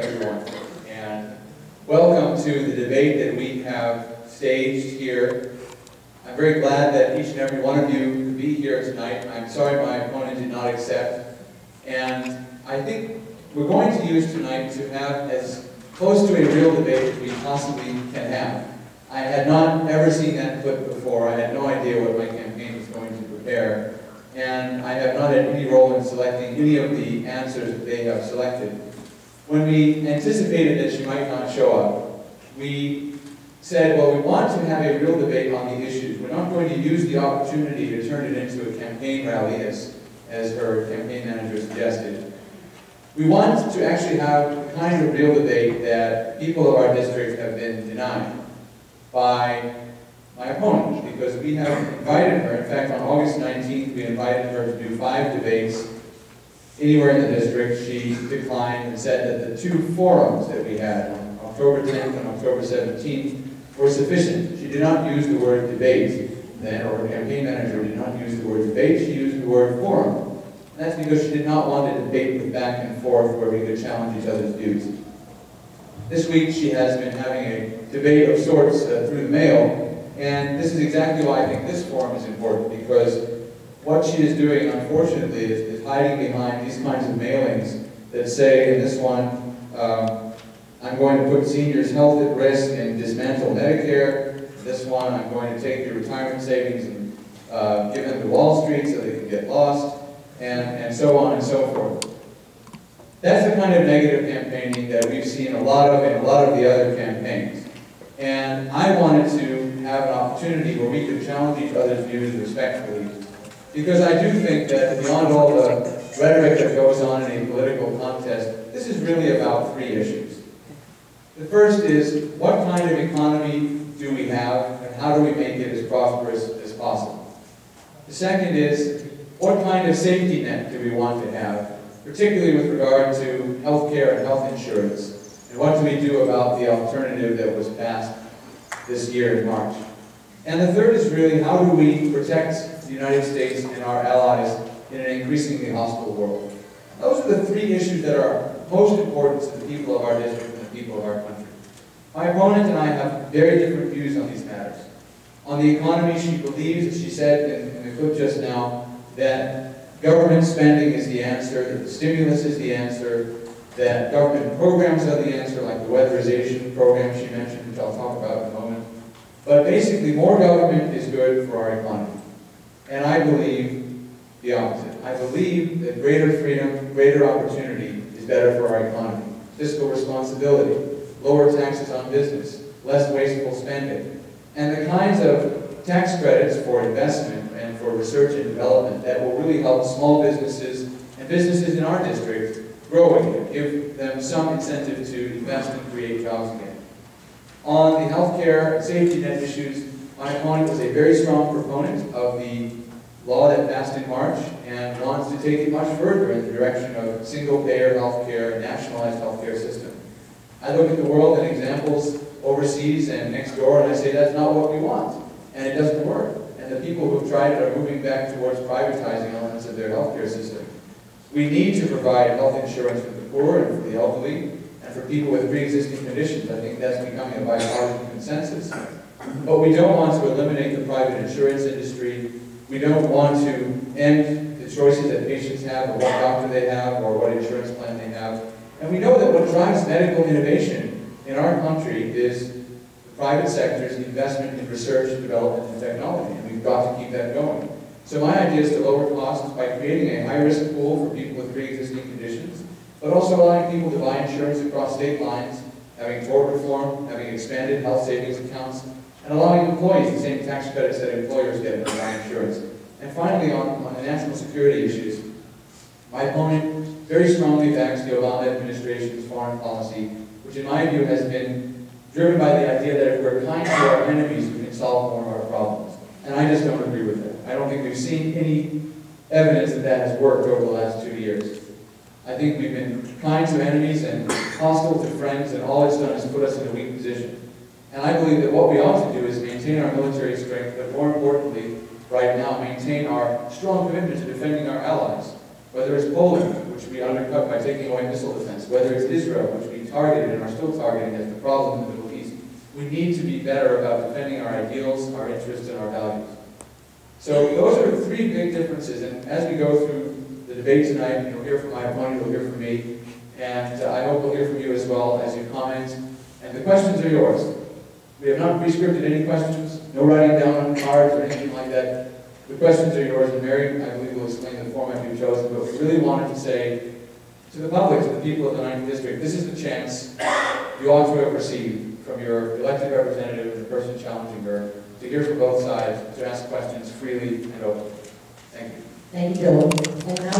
everyone, and welcome to the debate that we have staged here. I'm very glad that each and every one of you could be here tonight. I'm sorry my opponent did not accept, and I think we're going to use tonight to have as close to a real debate as we possibly can have. I had not ever seen that clip before. I had no idea what my campaign was going to prepare, and I have not had any role in selecting any of the answers that they have selected. When we anticipated that she might not show up, we said, well, we want to have a real debate on the issues. We're not going to use the opportunity to turn it into a campaign rally, as her campaign manager suggested. We want to actually have the kind of real debate that people of our district have been denied by my opponent, because we have invited her. In fact, on August 19th, we invited her to do 5 debates anywhere in the district. She declined and said that the 2 forums that we had on October 10th and October 17th were sufficient. She did not use the word debate then, or her campaign manager did not use the word debate. She used the word forum. And that's because she did not want a debate with back and forth where we could challenge each other's views. This week she has been having a debate of sorts through the mail, and this is exactly why I think this forum is important, because what she is doing, unfortunately, is hiding behind these kinds of mailings that say, in this one, I'm going to put seniors' health at risk and dismantle Medicare. This one, I'm going to take your retirement savings and give them to Wall Street so they can get lost, and so on and so forth. That's the kind of negative campaigning that we've seen a lot of in a lot of the other campaigns. And I wanted to have an opportunity where we could challenge each other's views respectfully, because I do think that beyond all the rhetoric that goes on in a political contest, this is really about 3 issues. The first is, what kind of economy do we have, and how do we make it as prosperous as possible? The second is, what kind of safety net do we want to have, particularly with regard to health care and health insurance, and what do we do about the alternative that was passed this year in March? And the third is really, how do we protect the United States and our allies in an increasingly hostile world? Those are the 3 issues that are most important to the people of our district and the people of our country. My opponent and I have very different views on these matters. On the economy, she believes, as she said in the clip just now, that government spending is the answer, that the stimulus is the answer, that government programs are the answer, like the weatherization program she mentioned, which I'll talk about in a moment. But basically, more government is good for our economy. And I believe the opposite. I believe that greater freedom, greater opportunity is better for our economy. Fiscal responsibility, lower taxes on business, less wasteful spending, and the kinds of tax credits for investment and for research and development that will really help small businesses and businesses in our district grow again, give them some incentive to invest and create jobs again. On the healthcare and safety net issues, my opponent was a very strong proponent of the law that passed in March and wants to take it much further in the direction of single-payer healthcare, nationalized healthcare system. I look at the world and examples overseas and next door, and I say that's not what we want, and it doesn't work. And the people who've tried it are moving back towards privatizing elements of their healthcare system. We need to provide health insurance for the poor and for the elderly, and for people with pre-existing conditions. I think that's becoming a bipartisan consensus. But we don't want to eliminate the private insurance industry. We don't want to end the choices that patients have, or what doctor they have, or what insurance plan they have. And we know that what drives medical innovation in our country is the private sector's investment in research, development, and technology, and we've got to keep that going. So my idea is to lower costs by creating a high-risk pool for people with pre-existing conditions, but also allowing people to buy insurance across state lines, having tort reform, having expanded health savings accounts, and allowing employees the same tax credits that employers get when they buy insurance. And finally, on the national security issues, my opponent very strongly backs the Obama administration's foreign policy, which in my view has been driven by the idea that if we're kind to our enemies, we can solve more of our problems. And I just don't agree with that. I don't think we've seen any evidence that that has worked over the last 2 years. I think we've been kind to enemies and hostile to friends, and all it's done is put us in a weak position. And I believe that what we ought to do is maintain our military strength, but more importantly, right now, maintain our strong commitment to defending our allies. Whether it's Poland, which which we undercut by taking away missile defense, whether it's Israel, which we targeted and are still targeting as the problem in the Middle East, we need to be better about defending our ideals, our interests, and our values. So those are the three big differences, and as we go through the debate tonight, you'll hear from my opponent, you'll hear from me, and I hope we'll hear from you as well as you comment. And the questions are yours. We have not pre-scripted any questions, no writing down on cards or anything like that. The questions are yours, and Mary, I believe, will explain the format you've chosen, but we really wanted to say to the public, to the people of the 9th District, this is the chance you ought to have received from your elected representative and the person challenging her, to hear from both sides, to ask questions freely and openly. Thank you. Thank you, Bill. And now